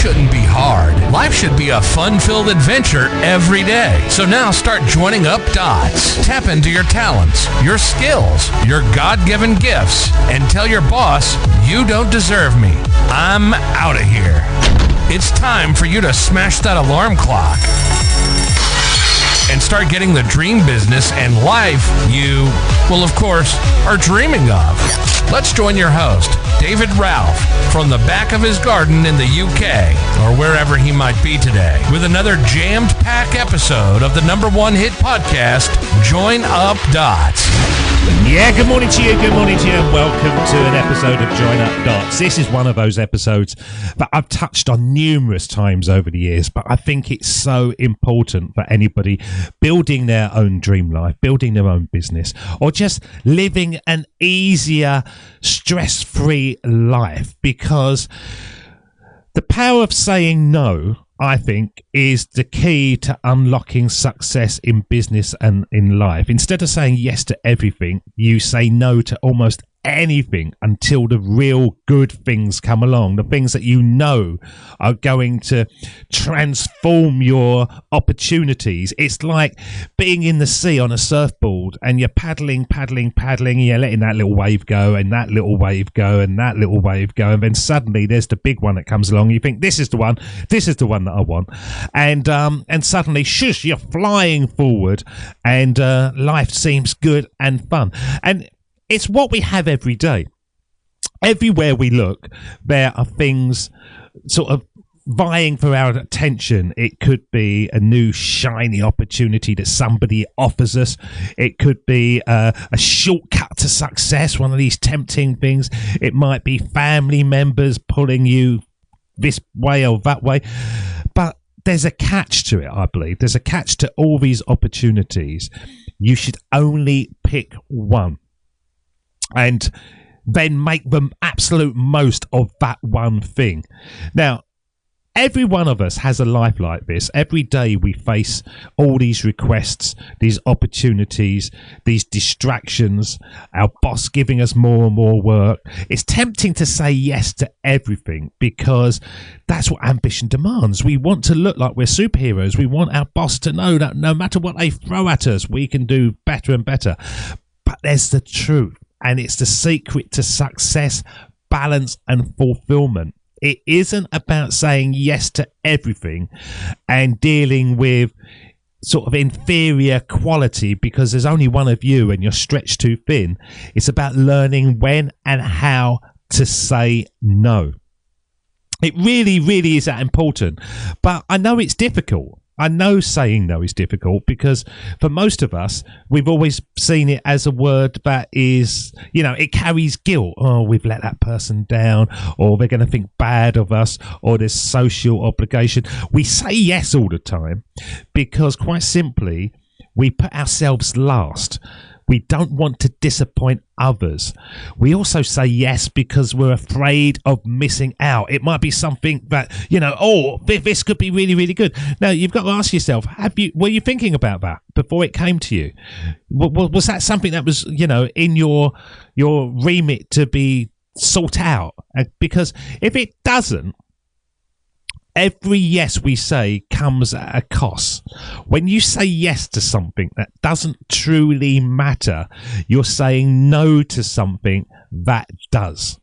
shouldn't be hard. Life should be a fun-filled adventure every day. So now start joining up dots. Tap into your talents, your skills, your God-given gifts, and tell your boss, you don't deserve me. I'm out of here. It's time for you to smash that alarm clock and start getting the dream business and life you, well, of course, are dreaming of. Let's join your host, David Ralph, from the back of his garden in the UK, or wherever he might be today, with another jammed-packed episode of the #1 hit podcast, Join Up Dots. Yeah, good morning to you, and welcome to an episode of Join Up Dots. This is one of those episodes that I've touched on numerous times over the years, but I think it's so important for anybody building their own dream life, building their own business, or just living an easier, stress-free life, because the power of saying no, I think, is the key to unlocking success in business and in life. Instead of saying yes to everything, you say no to almost anything until the real good things come along, the things that you know are going to transform your opportunities. It's like being in the sea on a surfboard and you're paddling, and you're letting that little wave go and that little wave go and that little wave go, and then suddenly there's the big one that comes along. You think, this is the one that I want, and suddenly shush, you're flying forward, and life seems good and fun. And it's what we have every day. Everywhere we look, there are things sort of vying for our attention. It could be a new shiny opportunity that somebody offers us. It could be a shortcut to success, one of these tempting things. It might be family members pulling you this way or that way. But there's a catch to it, I believe. There's a catch to all these opportunities. You should only pick one, and then make the absolute most of that one thing. Now, every one of us has a life like this. Every day we face all these requests, these opportunities, these distractions, our boss giving us more and more work. It's tempting to say yes to everything because that's what ambition demands. We want to look like we're superheroes. We want our boss to know that no matter what they throw at us, we can do better and better. But there's the truth. And it's the secret to success, balance, and fulfillment. It isn't about saying yes to everything and dealing with sort of inferior quality because there's only one of you and you're stretched too thin. It's about learning when and how to say no. It really, really is that important. But I know it's difficult. I know saying no is difficult because for most of us, we've always seen it as a word that is, it carries guilt. Oh, we've let that person down, or they're going to think bad of us, or there's social obligation. We say yes all the time because, quite simply, we put ourselves last. We don't want to disappoint others. We also say yes because we're afraid of missing out. It might be something that, this could be really, really good. Now, you've got to ask yourself, were you thinking about that before it came to you? Was that something that was, in your remit to be sought out? Because if it doesn't, every yes we say comes at a cost. When you say yes to something that doesn't truly matter, you're saying no to something that does.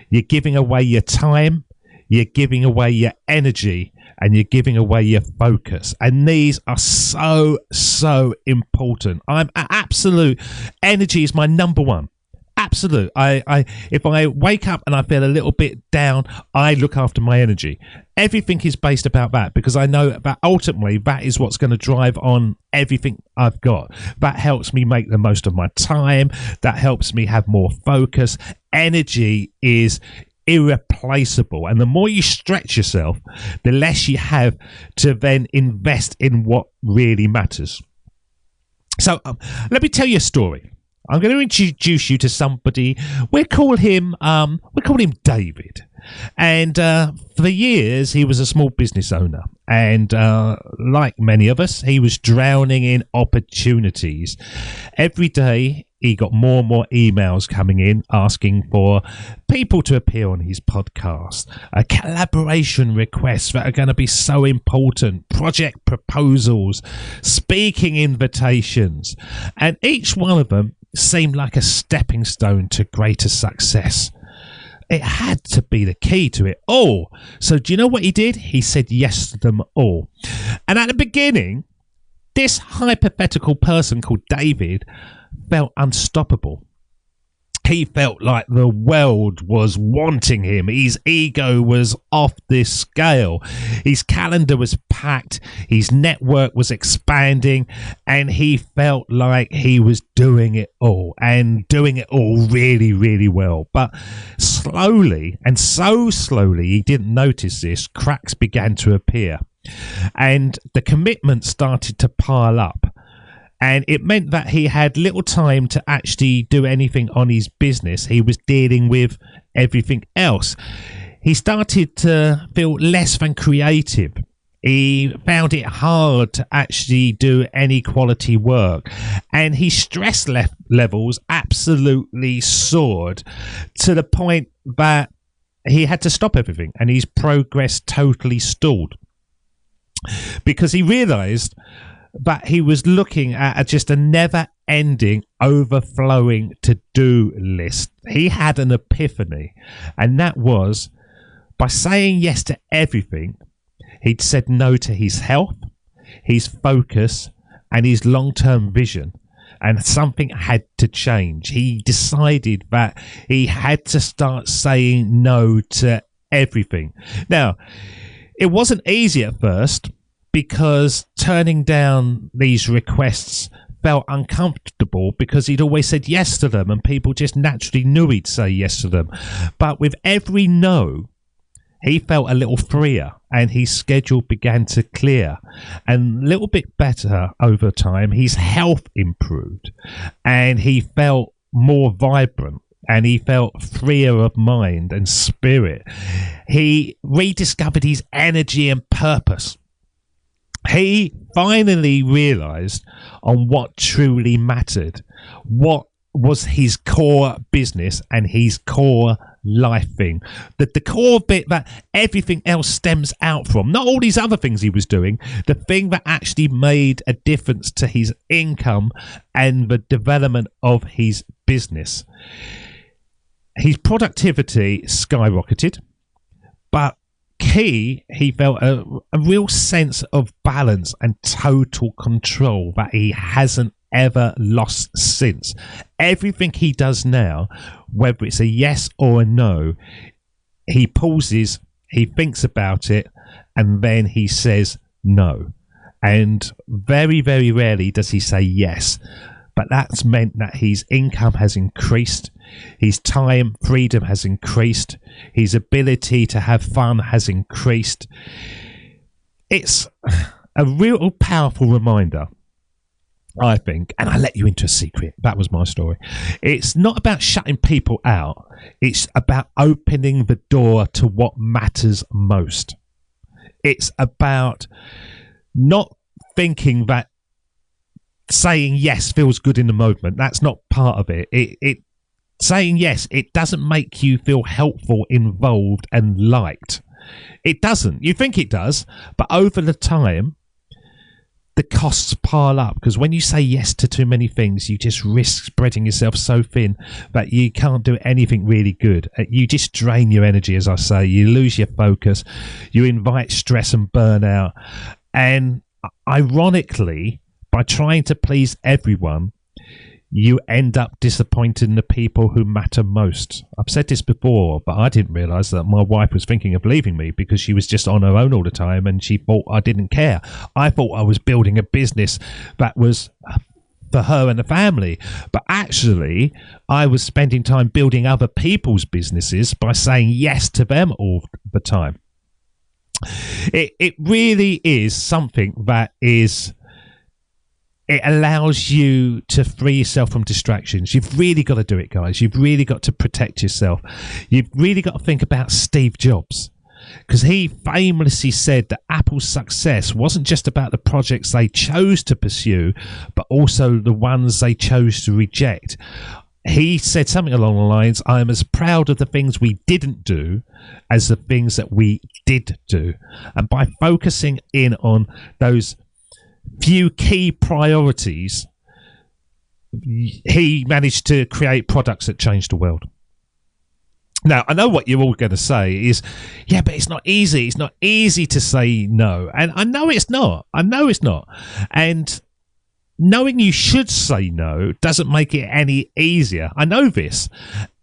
You're giving away your time, you're giving away your energy, and you're giving away your focus. And these are so, so important. Energy is my number one. Absolute. If I wake up and I feel a little bit down, I look after my energy. Everything is based about that because I know that ultimately that is what's going to drive on everything I've got. That helps me make the most of my time. That helps me have more focus. Energy is irreplaceable, and the more you stretch yourself, the less you have to then invest in what really matters. So let me tell you a story. I'm going to introduce you to somebody. We call him David. And for years, he was a small business owner. And like many of us, he was drowning in opportunities. Every day, he got more and more emails coming in asking for people to appear on his podcast, collaboration requests that are going to be so important, project proposals, speaking invitations, and each one of them seemed like a stepping stone to greater success. It had to be the key to it all. So do you know what he did? He said yes to them all. And at the beginning, this hypothetical person called David felt unstoppable. He felt like the world was wanting him. His ego was off this scale. His calendar was packed. His network was expanding. And he felt like he was doing it all, and doing it all really, really well. But slowly, and so slowly, he didn't notice this, cracks began to appear. And the commitment started to pile up. And it meant that he had little time to actually do anything on his business. He was dealing with everything else. He started to feel less than creative. He found it hard to actually do any quality work. And his stress levels absolutely soared to the point that he had to stop everything. And his progress totally stalled. Because he realised that he was looking at just a never-ending, overflowing to-do list. He had an epiphany, and that was, by saying yes to everything, he'd said no to his health, his focus, and his long-term vision, and something had to change. He decided that he had to start saying no to everything. Now, it wasn't easy at first, because turning down these requests felt uncomfortable, because he'd always said yes to them and people just naturally knew he'd say yes to them. But with every no, he felt a little freer and his schedule began to clear. And a little bit better over time, his health improved and he felt more vibrant. And he felt freer of mind and spirit. He rediscovered his energy and purpose. He finally realised on what truly mattered, what was his core business and his core life thing. The core bit that everything else stems out from. Not all these other things he was doing. The thing that actually made a difference to his income and the development of his business. His productivity skyrocketed, but he felt a real sense of balance and total control that he hasn't ever lost since. Everything he does now, whether it's a yes or a no, he pauses, he thinks about it, and then he says no. And very, very rarely does he say yes. But that's meant that his income has increased, his time freedom has increased, his ability to have fun has increased. It's a real powerful reminder, I think, and I let you into a secret. That was my story. It's not about shutting people out. It's about opening the door to what matters most. It's about not thinking that saying yes feels good in the moment. That's not part of it. Saying yes, it doesn't make you feel helpful, involved and liked. It doesn't. You think it does, but over the time the costs pile up, because when you say yes to too many things, you just risk spreading yourself so thin that you can't do anything really good. You just drain your energy, as I say. You lose your focus. You invite stress and burnout. And ironically, by trying to please everyone, you end up disappointing the people who matter most. I've said this before, but I didn't realise that my wife was thinking of leaving me because she was just on her own all the time and she thought I didn't care. I thought I was building a business that was for her and the family. But actually, I was spending time building other people's businesses by saying yes to them all the time. It really is something that is... It allows you to free yourself from distractions. You've really got to do it, guys. You've really got to protect yourself. You've really got to think about Steve Jobs. because he famously said that Apple's success wasn't just about the projects they chose to pursue, but also the ones they chose to reject. He said something along the lines, I am as proud of the things we didn't do as the things that we did do. And by focusing in on those few key priorities, he managed to create products that changed the world. Now, I know what you're all going to say is, yeah, but it's not easy. It's not easy to say no. And I know it's not. And knowing you should say no doesn't make it any easier. I know this.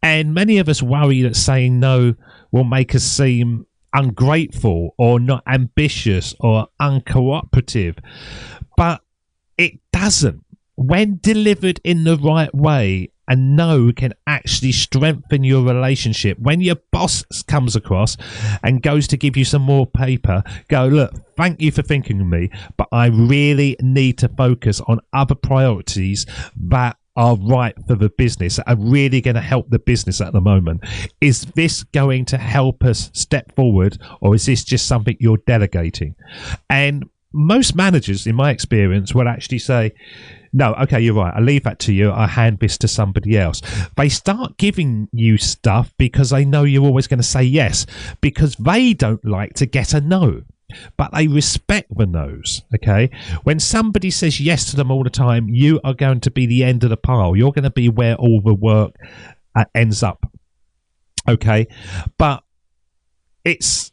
And many of us worry that saying no will make us seem ungrateful or not ambitious or uncooperative. But it doesn't. When delivered in the right way, a no can actually strengthen your relationship. When your boss comes across and goes to give you some more paper, go, look, thank you for thinking of me, but I really need to focus on other priorities that are right for the business, that are really going to help the business at the moment. Is this going to help us step forward, or is this just something you're delegating? And most managers, in my experience, will actually say, no, okay, you're right. I leave that to you. I hand this to somebody else. They start giving you stuff because they know you're always going to say yes, because they don't like to get a no, but they respect the no's, okay? When somebody says yes to them all the time, you are going to be the end of the pile. You're going to be where all the work ends up, okay? But it's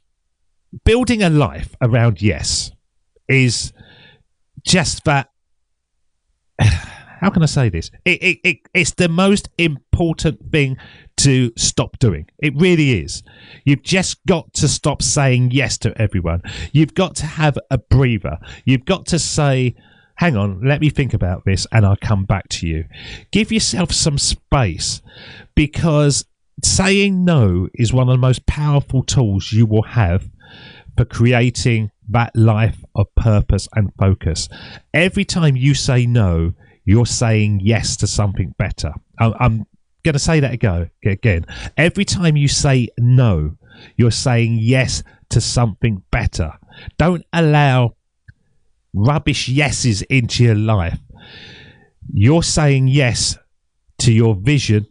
building a life around yes is just that. How can I say this? It's the most important thing to stop doing. It really is. You've just got to stop saying yes to everyone. You've got to have a breather. You've got to say, hang on, let me think about this and I'll come back to you. Give yourself some space, because saying no is one of the most powerful tools you will have for creating that life of purpose and focus. Every time you say no, you're saying yes to something better. I'm going to say that again. Every time you say no, you're saying yes to something better. Don't allow rubbish yeses into your life. You're saying yes to your vision,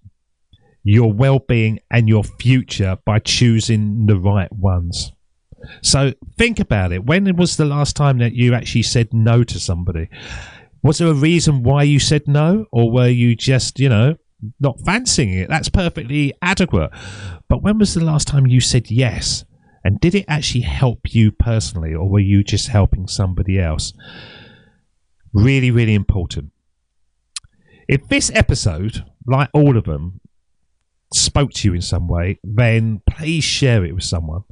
your well-being, and your future by choosing the right ones. So think about it. When was the last time that you actually said no to somebody? Was there a reason why you said no? Or were you just, not fancying it? That's perfectly adequate. But when was the last time you said yes? And did it actually help you personally, or were you just helping somebody else? Really, really important. If this episode, like all of them, spoke to you in some way, then please share it with someone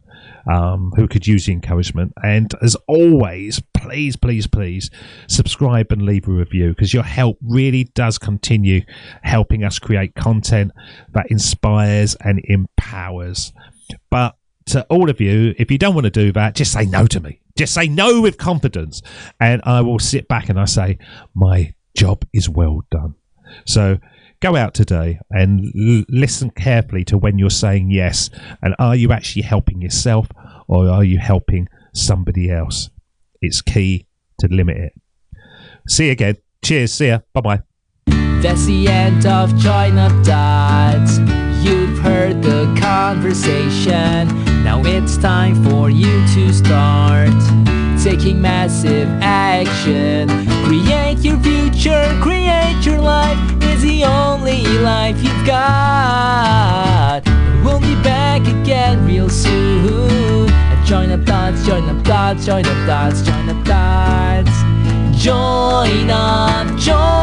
who could use the encouragement. And as always, please subscribe and leave a review, because your help really does continue helping us create content that inspires and empowers. But to all of you, if you don't want to do that, just say no to me. Just say no with confidence, and I will sit back and I say, my job is well done. So go out today and listen carefully to when you're saying yes, and are you actually helping yourself, or are you helping somebody else? It's key to limit it. See you again. Cheers. See ya. Bye-bye. That's the end of Join Up Dots. You've heard the conversation. Now it's time for you to start taking massive action. Create your future, create your life. It's the only life you've got. We'll be back again real soon. Join Up Dots, join up dots, join up dots, join up dots. Join up, join